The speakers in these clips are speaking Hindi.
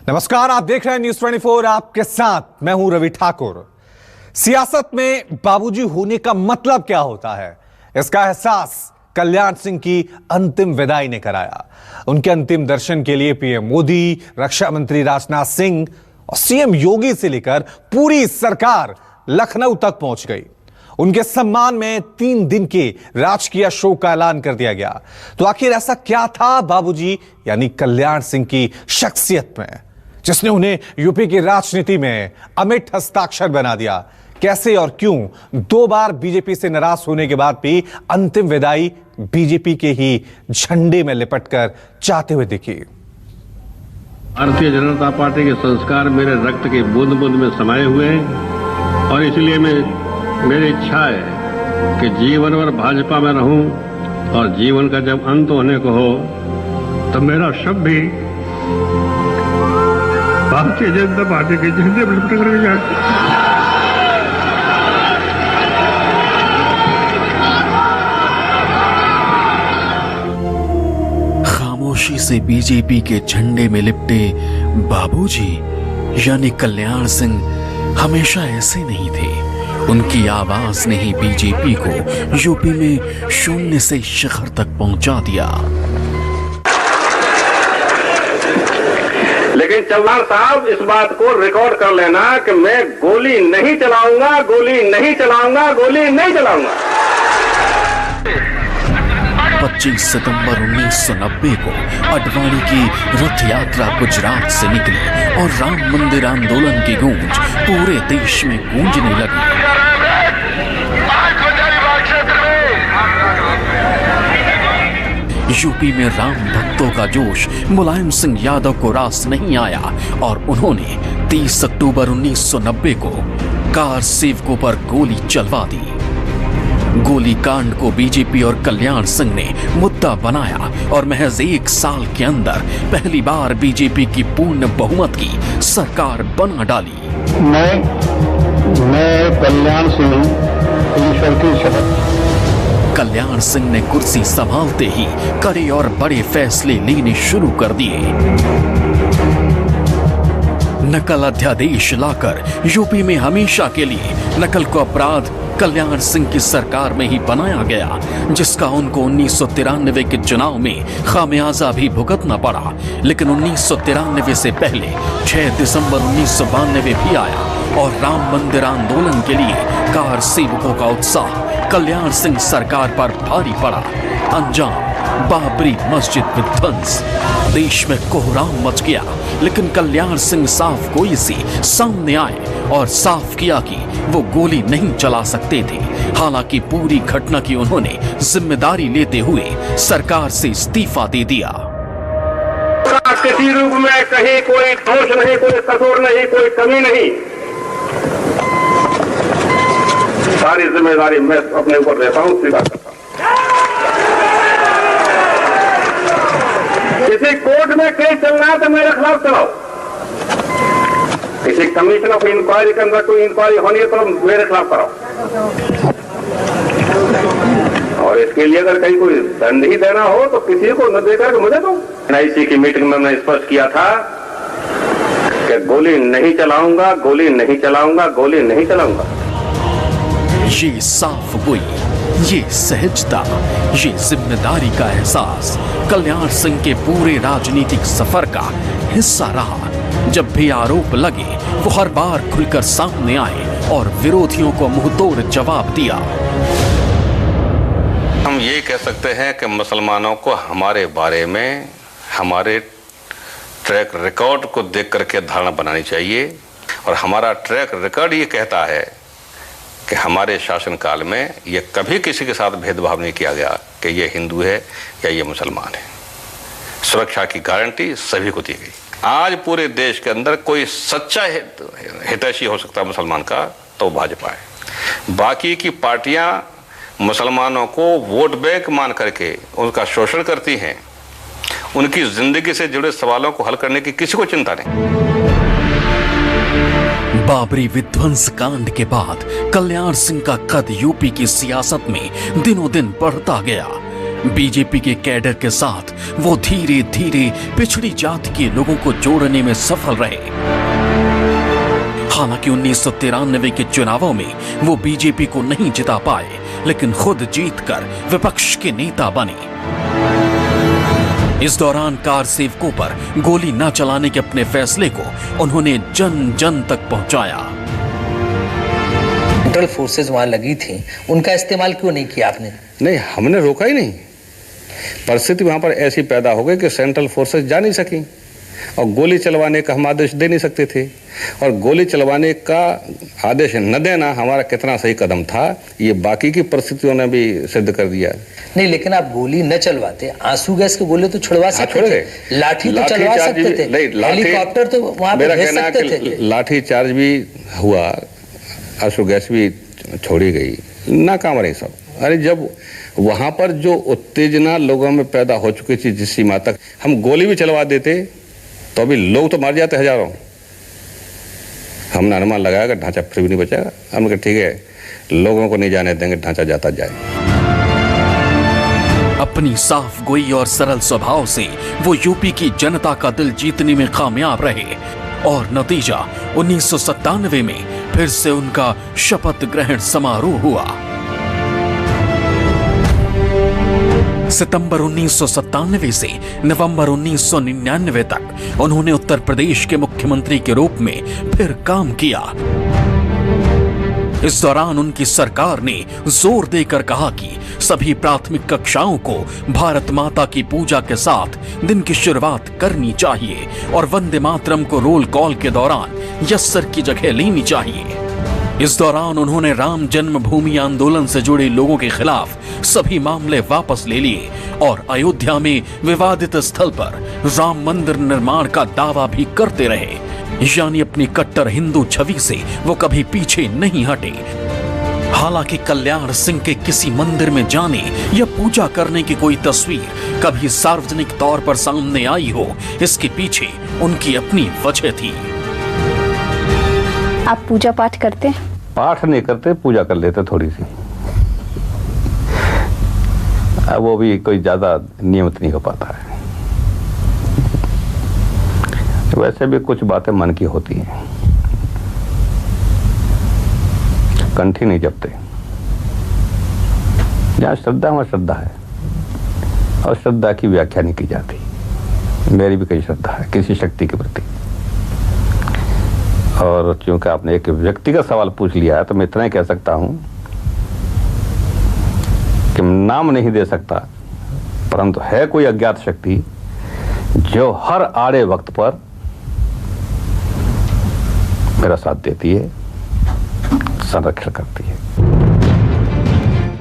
नमस्कार, आप देख रहे हैं न्यूज़ 24। आपके साथ मैं हूं रवि ठाकुर। सियासत में बाबूजी होने का मतलब क्या होता है, इसका एहसास कल्याण सिंह की अंतिम विदाई ने कराया। उनके अंतिम दर्शन के लिए पीएम मोदी, रक्षा मंत्री राजनाथ सिंह और सीएम योगी से लेकर पूरी सरकार लखनऊ तक पहुंच गई। उनके सम्मान में 3 दिन के राजकीय शोक का ऐलान कर दिया गया। तो आखिर ऐसा क्या था बाबूजी यानी कल्याण सिंह की शख्सियत में, जिसने उन्हें यूपी की राजनीति में अमिट हस्ताक्षर बना दिया? कैसे और क्यों 2 बार बीजेपी से नाराज होने के बाद भी अंतिम विदाई बीजेपी के ही झंडे में लिपटकर चाहते हुए दिखी? भारतीय जनता पार्टी के संस्कार मेरे रक्त की बूंद बूंद में समाये हुए हैं और इसलिए मेरी इच्छा है कि जीवन भर भाजपा में रहूं और जीवन का जब अंत होने को हो तो मेरा शव भी भारतीय जनता पार्टी के झंडे पर लिपट कर जाए। खामोशी से बीजेपी के झंडे में लिपटे बाबूजी यानी कल्याण सिंह हमेशा ऐसे नहीं थे। उनकी आवाज ने ही बीजेपी को यूपी में शून्य से शिखर तक पहुंचा दिया। लेकिन चौहान साहब, इस बात को रिकॉर्ड कर लेना कि मैं गोली नहीं चलाऊंगा, गोली नहीं चलाऊंगा, गोली नहीं चलाऊंगा। 25 सितंबर 1990 को अडवाणी की रथ यात्रा गुजरात से निकली और राम मंदिर आंदोलन की गूंज पूरे देश में गूंजने लगी। यूपी में राम भक्तों का जोश मुलायम सिंह यादव को रास नहीं आया और उन्होंने 30 अक्टूबर 1990 को कार सेवकों पर गोली चलवा दी। गोली कांड को बीजेपी और कल्याण सिंह ने मुद्दा बनाया और महज 1 साल के अंदर पहली बार बीजेपी की पूर्ण बहुमत की सरकार बना डाली। मैं कल्याण सिंह ईश्वर की शपथ। कल्याण सिंह ने कुर्सी संभालते ही कड़े और बड़े फैसले लेने शुरू कर दिए। नकल अध्यादेश लाकर यूपी में हमेशा के लिए नकल को अपराध कल्याण सिंह की सरकार में ही बनाया गया, जिसका उनको 1993 के चुनाव में खामियाजा भी भुगतना पड़ा। लेकिन 1993 से पहले 6 दिसंबर 1992 भी आया और राम मंदिर आंदोलन के लिए कार सेवकों का उत्साह कल्याण सिंह सरकार पर भारी पड़ा। अंजाम बाबरी मस्जिद विध्वंस, देश में कोहराम मच गया। लेकिन कल्याण सिंह साफ गोई से सामने आए और साफ किया कि वो गोली नहीं चला सकते थे। हालांकि पूरी घटना की उन्होंने जिम्मेदारी लेते हुए सरकार से इस्तीफा दे दिया। किसी रूप में कहीं कोई दोष नहीं, कोई कसूर नहीं, कोई कमी नहीं। सारी जिम्मेदारी मैं अपने ऊपर लेता हूं, स्वीकार करता हूं। किसी कोर्ट में केस चल रहा है तो मेरे खिलाफ चलाओ। किसी कमीशन ऑफ इंक्वायरी के अंदर कोई इंक्वायरी होनी है तो मेरे खिलाफ कराओ। और इसके लिए अगर कहीं कोई दंड ही देना हो तो किसी को न देकर के मुझे दो। एनआईसी की मीटिंग में मैंने स्पष्ट किया था कि गोली नहीं चलाऊंगा, गोली नहीं चलाऊंगा, गोली नहीं चलाऊंगा। ये साफ गोई, ये सहजता, ये जिम्मेदारी का एहसास कल्याण सिंह के पूरे राजनीतिक सफर का हिस्सा रहा। जब भी आरोप लगे वो हर बार खुलकर सामने आए और विरोधियों को मुंहतोड़ जवाब दिया। हम ये कह सकते हैं कि मुसलमानों को हमारे बारे में हमारे ट्रैक रिकॉर्ड को देख करके धारणा बनानी चाहिए और हमारा ट्रैक रिकॉर्ड ये कहता है कि हमारे शासनकाल में ये कभी किसी के साथ भेदभाव नहीं किया गया कि ये हिंदू है या ये मुसलमान है। सुरक्षा की गारंटी सभी को दी गई। आज पूरे देश के अंदर कोई सच्चा हितैषी हो सकता है मुसलमान का तो भाजपा है। बाकी की पार्टियां मुसलमानों को वोट बैंक मान करके उनका शोषण करती हैं। उनकी जिंदगी से जुड़े सवालों को हल करने की किसी को चिंता नहीं। बाबरी विध्वंस कांड के बाद कल्याण सिंह का कद यूपी की सियासत में दिनों दिन बढ़ता गया। बीजेपी के कैडर के साथ वो धीरे धीरे पिछड़ी जाति के लोगों को जोड़ने में सफल रहे। हालांकि 1993 के चुनावों में वो बीजेपी को नहीं जिता पाए, लेकिन खुद जीतकर विपक्ष के नेता बने। इस दौरान कार सेवकों पर गोली न चलाने के अपने फैसले को उन्होंने जन जन तक पहुंचाया। सेंट्रल फोर्सेस वहां लगी थी, उनका इस्तेमाल क्यों नहीं किया आपने? नहीं, हमने रोका ही नहीं। परिस्थिति वहां पर ऐसी पैदा हो गई कि सेंट्रल फोर्सेस जा नहीं सकी और गोली चलवाने का हम आदेश दे नहीं सकते थे, और गोली चलवाने का आदेश न देना हमारा कितना सही कदम था ये बाकी की परिस्थितियों ने भी सिद्ध कर दिया। नहीं, लेकिन आप गोली न चलवाते, आंसू गैस के गोले तो छुड़वा सकते थे, लाठी तो चलवा सकते थे, हेलीकॉप्टर तो वहां पे भेज सकते थे। लाठी चार्ज भी हुआ, आंसू गैस भी छोड़ी गई, नाकाम रही सब। अरे जब वहां पर जो उत्तेजना लोगों में पैदा हो चुकी थी जिस सीमा तक, हम गोली भी चलवा देते तो अभी लोग तो मार जाते हजारों। हमने अनुमान लगाया कि ढांचा फिर भी नहीं बचेगा। हमने कहा ठीक है, लोगों को नहीं जाने देंगे, ढांचा जाता जाए। अपनी साफ गोई और सरल स्वभाव से वो यूपी की जनता का दिल जीतने में कामयाब रहे, और नतीजा 1997 में फिर से उनका शपथ ग्रहण समारोह हुआ। सितंबर 1997 से नवंबर 1999 तक उन्होंने उत्तर प्रदेश के मुख्यमंत्री के रूप में फिर काम किया। इस दौरान उनकी सरकार ने जोर देकर कहा कि सभी प्राथमिक कक्षाओं को भारत माता की पूजा के साथ दिन की शुरुआत करनी चाहिए, और वंदे मातरम को रोल कॉल के दौरान यस्सर की जगह लेनी चाहिए। इस दौरान उन्होंने राम जन्मभूमि आंदोलन से जुड़े लोगों के खिलाफ सभी मामले वापस ले लिए, और अयोध्या में विवादित स्थल पर राम मंदिर निर्माण का दावा भी करते रहे। यानी अपनी कट्टर हिंदू छवि से वो कभी पीछे नहीं हटे। हालांकि कल्याण सिंह के किसी मंदिर में जाने या पूजा करने की कोई तस्वीर कभी सार्वजनिक तौर पर सामने आई हो, इसके पीछे उनकी अपनी वजह थी। आप पूजा पाठ करते हैं? पाठ नहीं करते, पूजा कर लेते थोड़ी सी। वो भी कोई ज्यादा नियमित नहीं हो पाता है। वैसे भी कुछ बातें मन की होती हैं, कंठी नहीं जपते। जहाँ श्रद्धा वहाँ श्रद्धा है, और श्रद्धा की व्याख्या नहीं की जाती। मेरी भी कई श्रद्धा है किसी शक्ति के प्रति। और क्योंकि आपने एक व्यक्तिगत सवाल पूछ लिया है तो मैं इतना ही कह सकता हूं कि नाम नहीं दे सकता, परंतु है कोई अज्ञात शक्ति जो हर आड़े वक्त पर मेरा साथ देती है, संरक्षण करती है।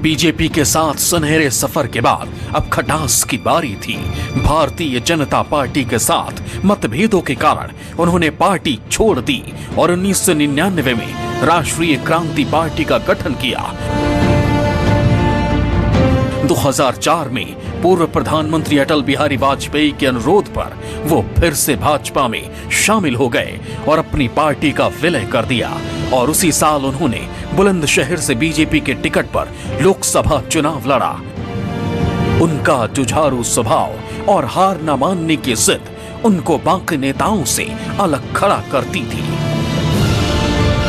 बीजेपी के साथ सुनहरे सफर के बाद अब खटास की बारी थी। भारतीय जनता पार्टी के साथ मतभेदों के कारण उन्होंने पार्टी छोड़ दी और 1999 में राष्ट्रीय क्रांति पार्टी का गठन किया। 2004 में पूर्व प्रधानमंत्री अटल बिहारी वाजपेयी के अनुरोध पर वो फिर से भाजपा में शामिल हो गए और अपनी पार्टी का विलय कर दिया, और उसी साल उन्होंने बुलंदशहर से बीजेपी के टिकट पर लोकसभा चुनाव लड़ा। उनका जुझारू स्वभाव और हार न मानने की जिद उनको बाकी नेताओं से अलग खड़ा करती थी।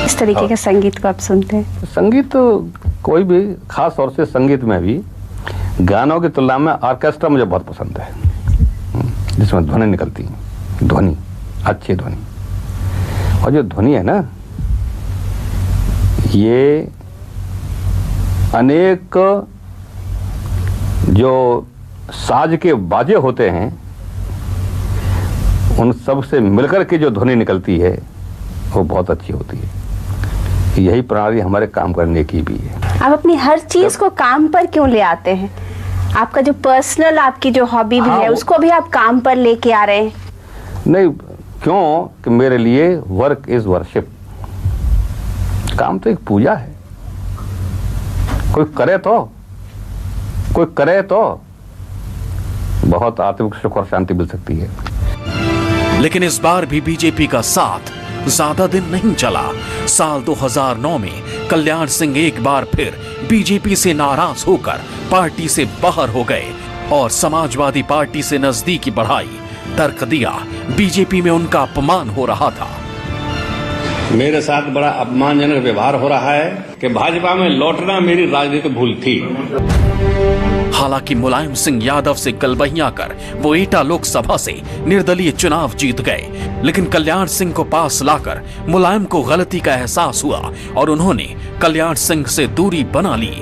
इस तरीके के संगीत को आप सुनते हैं? संगीत तो कोई भी, खास तौर से संगीत में भी गानों की तुलना में ऑर्केस्ट्रा मुझे बहुत पसंद है, जिसमें ध्वनि निकलती है, ध्वनि, अच्छी ध्वनि। और जो ध्वनि है ना, ये अनेक जो साज के बाजे होते हैं उन सब से मिलकर के जो ध्वनि निकलती है वो बहुत अच्छी होती है। यही प्रणाली हमारे काम करने की भी है। आप अपनी हर चीज को काम पर क्यों ले आते हैं? आपका जो पर्सनल, आपकी जो हॉबी भी है, उसको भी आप काम पर लेके आ रहे हैं? नहीं, क्यों कि मेरे लिए वर्क इज वर्शिप। काम तो एक पूजा है। कोई करे तो बहुत आत्मिक सुख और शांति मिल सकती है। लेकिन इस बार भी बीजेपी का साथ ज्यादा दिन नहीं चला। साल 2009 में कल्याण सिंह एक बार फिर बीजेपी से नाराज होकर पार्टी से बाहर हो गए और समाजवादी पार्टी से नजदीकी बढ़ाई। तर्क दिया बीजेपी में उनका अपमान हो रहा था। मेरे साथ बड़ा अपमानजनक व्यवहार हो रहा है कि भाजपा में लौटना मेरी राजनीतिक भूल थी। हालांकि मुलायम सिंह यादव से गलबहियां कर वो एटा लोकसभा से निर्दलीय चुनाव जीत गए, लेकिन कल्याण सिंह को पास लाकर मुलायम को गलती का एहसास हुआ और उन्होंने कल्याण सिंह से दूरी बना ली।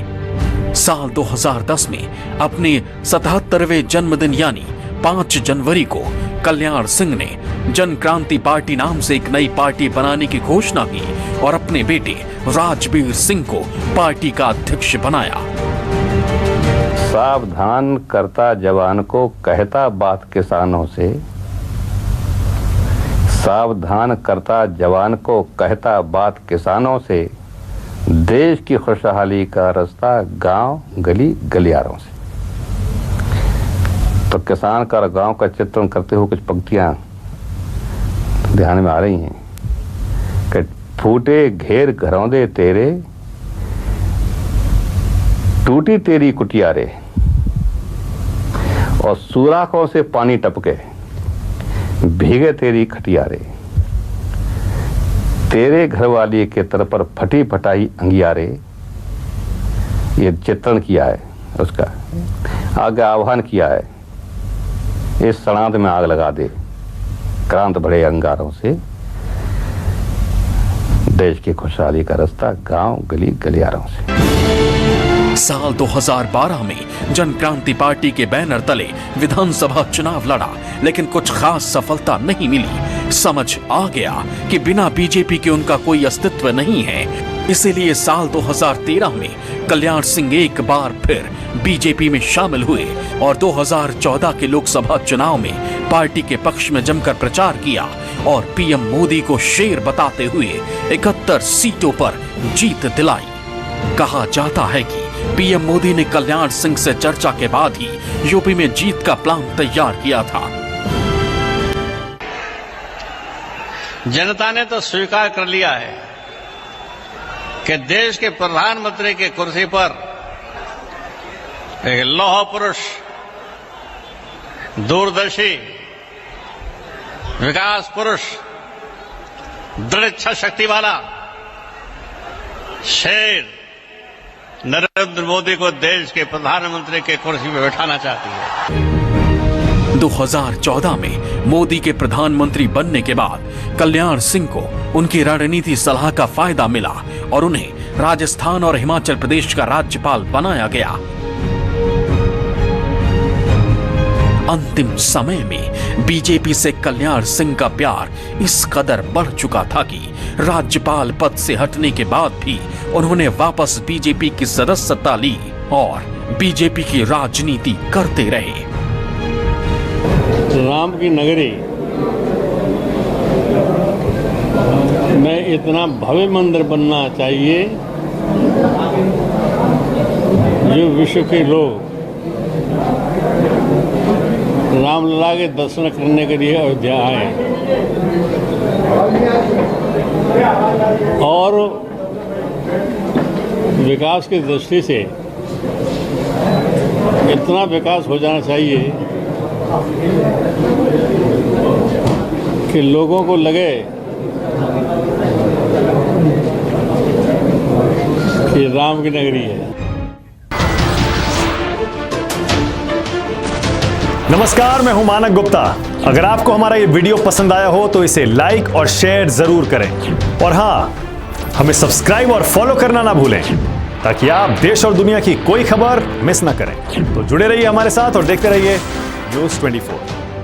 साल 2010 में अपने 77वें जन्मदिन यानी 5 जनवरी को कल्याण सिंह ने जन क्रांति पार्टी नाम से एक नई पार्टी बनाने की घोषणा की और अपने बेटे राजवीर सिंह को पार्टी का अध्यक्ष बनाया। सावधान करता जवान को कहता बात किसानों से, सावधान करता जवान को कहता बात किसानों से, देश की खुशहाली का रास्ता गांव गली गलियारों से। तो किसान का गांव का चित्रण करते हुए कुछ पंक्तियां ध्यान में आ रही हैं कि फूटे घेर घरौंदे तेरे, टूटी तेरी कुटिया रे, और सुराखों से पानी टपके भीगे तेरी खटिया रे, तेरे घरवाली के तर पर फटी फटाई अंगिया रे। ये चित्रण किया है उसका, आगे आह्वान किया है इस सड़ांत में आग लगा दे क्रांत बड़े अंगारों से, देश की खुशहाली का रास्ता गांव गली गलियारों से। साल 2012 में जन क्रांति पार्टी के बैनर तले विधानसभा चुनाव लड़ा, लेकिन कुछ खास सफलता नहीं मिली। समझ आ गया कि बिना बीजेपी के उनका कोई अस्तित्व नहीं है। इसीलिए साल 2013 में कल्याण सिंह एक बार फिर बीजेपी में शामिल हुए और 2014 के लोकसभा चुनाव में पार्टी के पक्ष में जमकर प्रचार किया और पीएम मोदी को शेर बताते हुए 71 सीटों पर जीत दिलाई। कहा जाता है कि पीएम मोदी ने कल्याण सिंह से चर्चा के बाद ही यूपी में जीत का प्लान तैयार किया था। जनता ने तो स्वीकार कर लिया है कि देश के प्रधानमंत्री की कुर्सी पर एक लौह पुरुष, दूरदर्शी, विकास पुरुष, दृढ़ इच्छा शक्ति वाला शेर नरेंद्र मोदी को देश के प्रधानमंत्री के कुर्सी पर बैठाना चाहती है। 2014 में मोदी के प्रधानमंत्री बनने के बाद कल्याण सिंह को उनकी रणनीति सलाह का फायदा मिला और उन्हें राजस्थान और हिमाचल प्रदेश का राज्यपाल बनाया गया। अंतिम समय में बीजेपी से कल्याण सिंह का प्यार इस कदर बढ़ चुका था कि राज्यपाल पद से हटने के बाद भी उन्होंने वापस बीजेपी की सदस्यता ली और बीजेपी की राजनीति करते रहे। राम की नगरी में इतना भव्य मंदिर बनना चाहिए जो विश्व के लोग रामलला के दर्शन करने के लिए अयोध्या आए और विकास की दृष्टि से इतना विकास हो जाना चाहिए कि लोगों को लगे कि राम की नगरी है। नमस्कार, मैं हूं मानक गुप्ता। अगर आपको हमारा ये वीडियो पसंद आया हो तो इसे लाइक और शेयर जरूर करें और हाँ, हमें सब्सक्राइब और फॉलो करना ना भूलें ताकि आप देश और दुनिया की कोई खबर मिस ना करें। तो जुड़े रहिए हमारे साथ और देखते रहिए न्यूज़ 24।